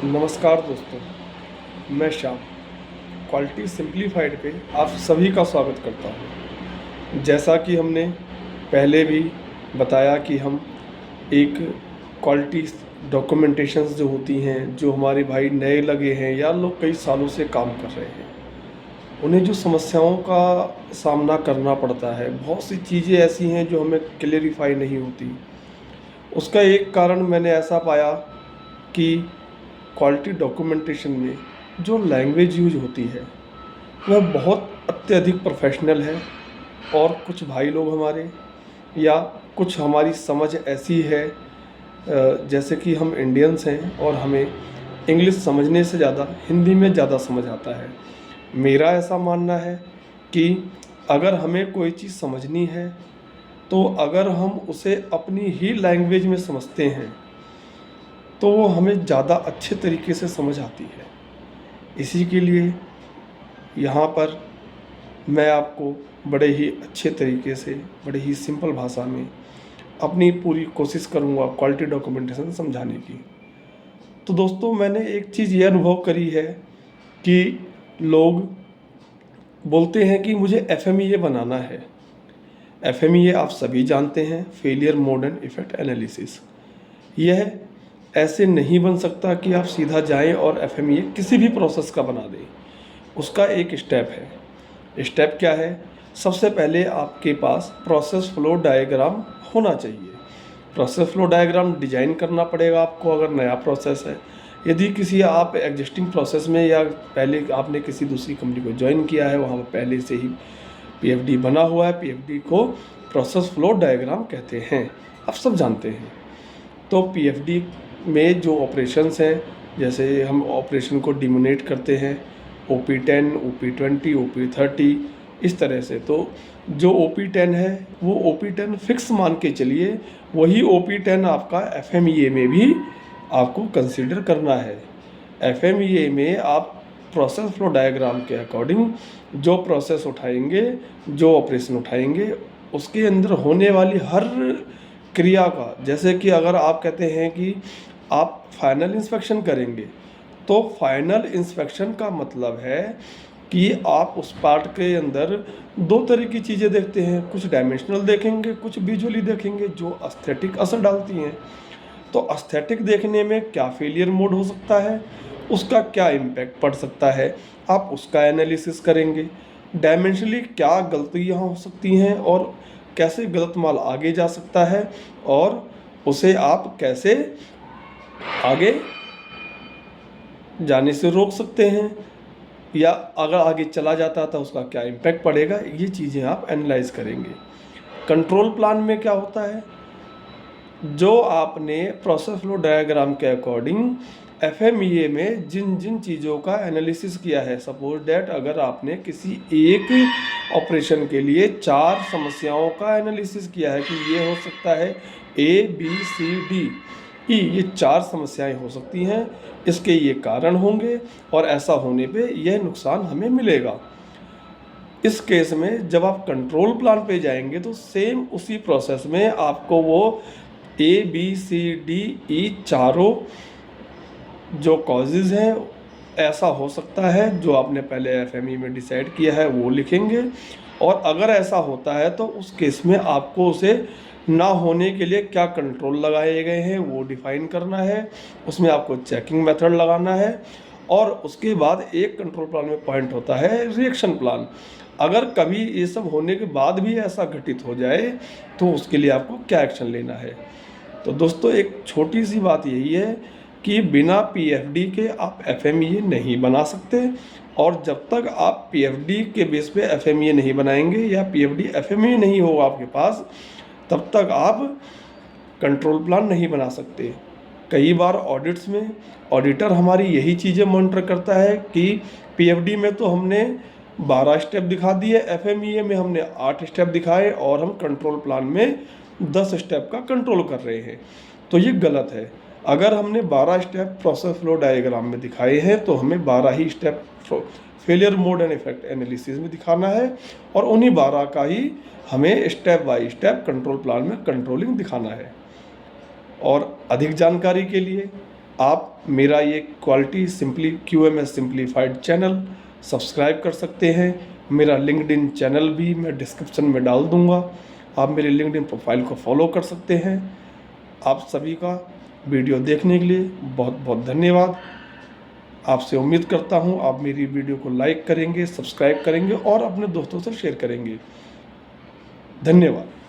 नमस्कार दोस्तों, मैं श्याम क्वालिटी सिंप्लीफाइड पे आप सभी का स्वागत करता हूँ। जैसा कि हमने पहले भी बताया कि हम एक क्वालिटी डॉक्यूमेंटेशंस जो होती हैं, जो हमारे भाई नए लगे हैं या लोग कई सालों से काम कर रहे हैं, उन्हें जो समस्याओं का सामना करना पड़ता है, बहुत सी चीज़ें ऐसी हैं जो हमें क्लेरिफाई नहीं होती। उसका एक कारण मैंने ऐसा पाया कि क्वालिटी डॉक्यूमेंटेशन में जो लैंग्वेज यूज होती है वह बहुत अत्यधिक प्रोफेशनल है। और कुछ भाई लोग हमारे या कुछ हमारी समझ ऐसी है, जैसे कि हम इंडियंस हैं और हमें इंग्लिश समझने से ज़्यादा हिंदी में ज़्यादा समझ आता है। मेरा ऐसा मानना है कि अगर हमें कोई चीज़ समझनी है तो अगर हम उसे अपनी ही लैंग्वेज में समझते हैं तो वो हमें ज़्यादा अच्छे तरीके से समझ आती है। इसी के लिए यहाँ पर मैं आपको बड़े ही अच्छे तरीके से, बड़े ही सिंपल भाषा में अपनी पूरी कोशिश करूँगा क्वालिटी डॉक्यूमेंटेशन समझाने की। तो दोस्तों, मैंने एक चीज़ ये अनुभव करी है कि लोग बोलते हैं कि मुझे FMEA बनाना है। FMEA आप सभी जानते हैं, failure mode and effect analysis. यह ऐसे नहीं बन सकता कि आप सीधा जाएं और FMEA किसी भी प्रोसेस का बना दें। उसका एक स्टेप है। स्टेप क्या है? सबसे पहले आपके पास प्रोसेस फ्लो डायग्राम होना चाहिए। प्रोसेस फ्लो डायग्राम डिजाइन करना पड़ेगा आपको अगर नया प्रोसेस है। यदि किसी आप एग्जिस्टिंग प्रोसेस में या पहले आपने किसी दूसरी कंपनी को ज्वाइन किया है, वहाँ पर पहले से ही PFD बना हुआ है, PFD को प्रोसेस फ्लो डायग्राम कहते हैं, आप सब जानते हैं। तो PFD में जो ऑपरेशंस हैं, जैसे हम ऑपरेशन को डिमोनेट करते हैं OP10, OP20, OP30, इस तरह से। तो जो OP10 है वो OP10 फिक्स मान के चलिए, वही OP10 आपका FMEA में भी आपको कंसीडर करना है। FMEA में आप प्रोसेस फ्लो डायग्राम के अकॉर्डिंग जो प्रोसेस उठाएंगे, जो ऑपरेशन उठाएंगे, उसके अंदर होने वाली हर क्रिया का, जैसे कि अगर आप कहते हैं कि आप फाइनल इंस्पेक्शन करेंगे, तो फाइनल इंस्पेक्शन का मतलब है कि आप उस पार्ट के अंदर दो तरह की चीज़ें देखते हैं। कुछ डायमेंशनल देखेंगे, कुछ विजुअली देखेंगे, जो एस्थेटिक असर डालती हैं। तो एस्थेटिक देखने में क्या फेलियर मोड हो सकता है, उसका क्या इम्पैक्ट पड़ सकता है, आप उसका एनालिसिस करेंगे। डायमेंशनली क्या गलतियाँ हो सकती हैं और कैसे गलत माल आगे जा सकता है और उसे आप कैसे आगे जाने से रोक सकते हैं, या अगर आगे चला जाता था उसका क्या इम्पैक्ट पड़ेगा, ये चीज़ें आप एनालाइज करेंगे। कंट्रोल प्लान में क्या होता है, जो आपने प्रोसेस फ्लो डायग्राम के अकॉर्डिंग FMEA में जिन जिन चीज़ों का एनालिसिस किया है, सपोज डैट अगर आपने किसी एक ऑपरेशन के लिए 4 समस्याओं का एनालिसिस किया है कि ये हो सकता है ABCDE, ये 4 समस्याएं हो सकती हैं, इसके ये कारण होंगे और ऐसा होने पे यह नुकसान हमें मिलेगा। इस केस में जब आप कंट्रोल प्लान पे जाएंगे तो सेम उसी प्रोसेस में आपको वो ABCDE चारों जो कॉजेज़ हैं, ऐसा हो सकता है जो आपने पहले FME में डिसाइड किया है वो लिखेंगे। और अगर ऐसा होता है तो उस केस में आपको उसे ना होने के लिए क्या कंट्रोल लगाए गए हैं वो डिफाइन करना है, उसमें आपको चेकिंग मेथड लगाना है। और उसके बाद एक कंट्रोल प्लान में पॉइंट होता है रिएक्शन प्लान। अगर कभी ये सब होने के बाद भी ऐसा घटित हो जाए तो उसके लिए आपको क्या एक्शन लेना है। तो दोस्तों, एक छोटी सी बात यही है कि बिना PFD के आप FMEA नहीं बना सकते, और जब तक आप PFD के बेस पे FMEA नहीं बनाएंगे या PFD FMEA नहीं होगा आपके पास, तब तक आप कंट्रोल प्लान नहीं बना सकते। कई बार ऑडिट्स में ऑडिटर हमारी यही चीज़ें मॉनिटर करता है कि PFD में तो हमने 12 स्टेप दिखा दिए, FMEA में हमने 8 स्टेप दिखाए और हम कंट्रोल प्लान में 10 स्टेप का कंट्रोल कर रहे हैं। तो ये गलत है। अगर हमने 12 स्टेप प्रोसेस फ्लो डायग्राम में दिखाए हैं तो हमें 12 ही step failure mode and effect analysis में दिखाना है, और उन्हीं 12 का ही हमें step by step control plan में कंट्रोलिंग दिखाना है। और अधिक जानकारी के लिए आप मेरा ये quality QMS simplified channel subscribe कर सकते हैं। मेरा लिंक्डइन चैनल भी मैं डिस्क्रिप्शन में डाल दूंगा, आप मेरे लिंक्डइन प्रोफाइल को फॉलो कर सकते हैं। आप सभी का वीडियो देखने के लिए बहुत बहुत धन्यवाद। आपसे उम्मीद करता हूँ आप मेरी वीडियो को लाइक करेंगे, सब्सक्राइब करेंगे और अपने दोस्तों से शेयर करेंगे। धन्यवाद।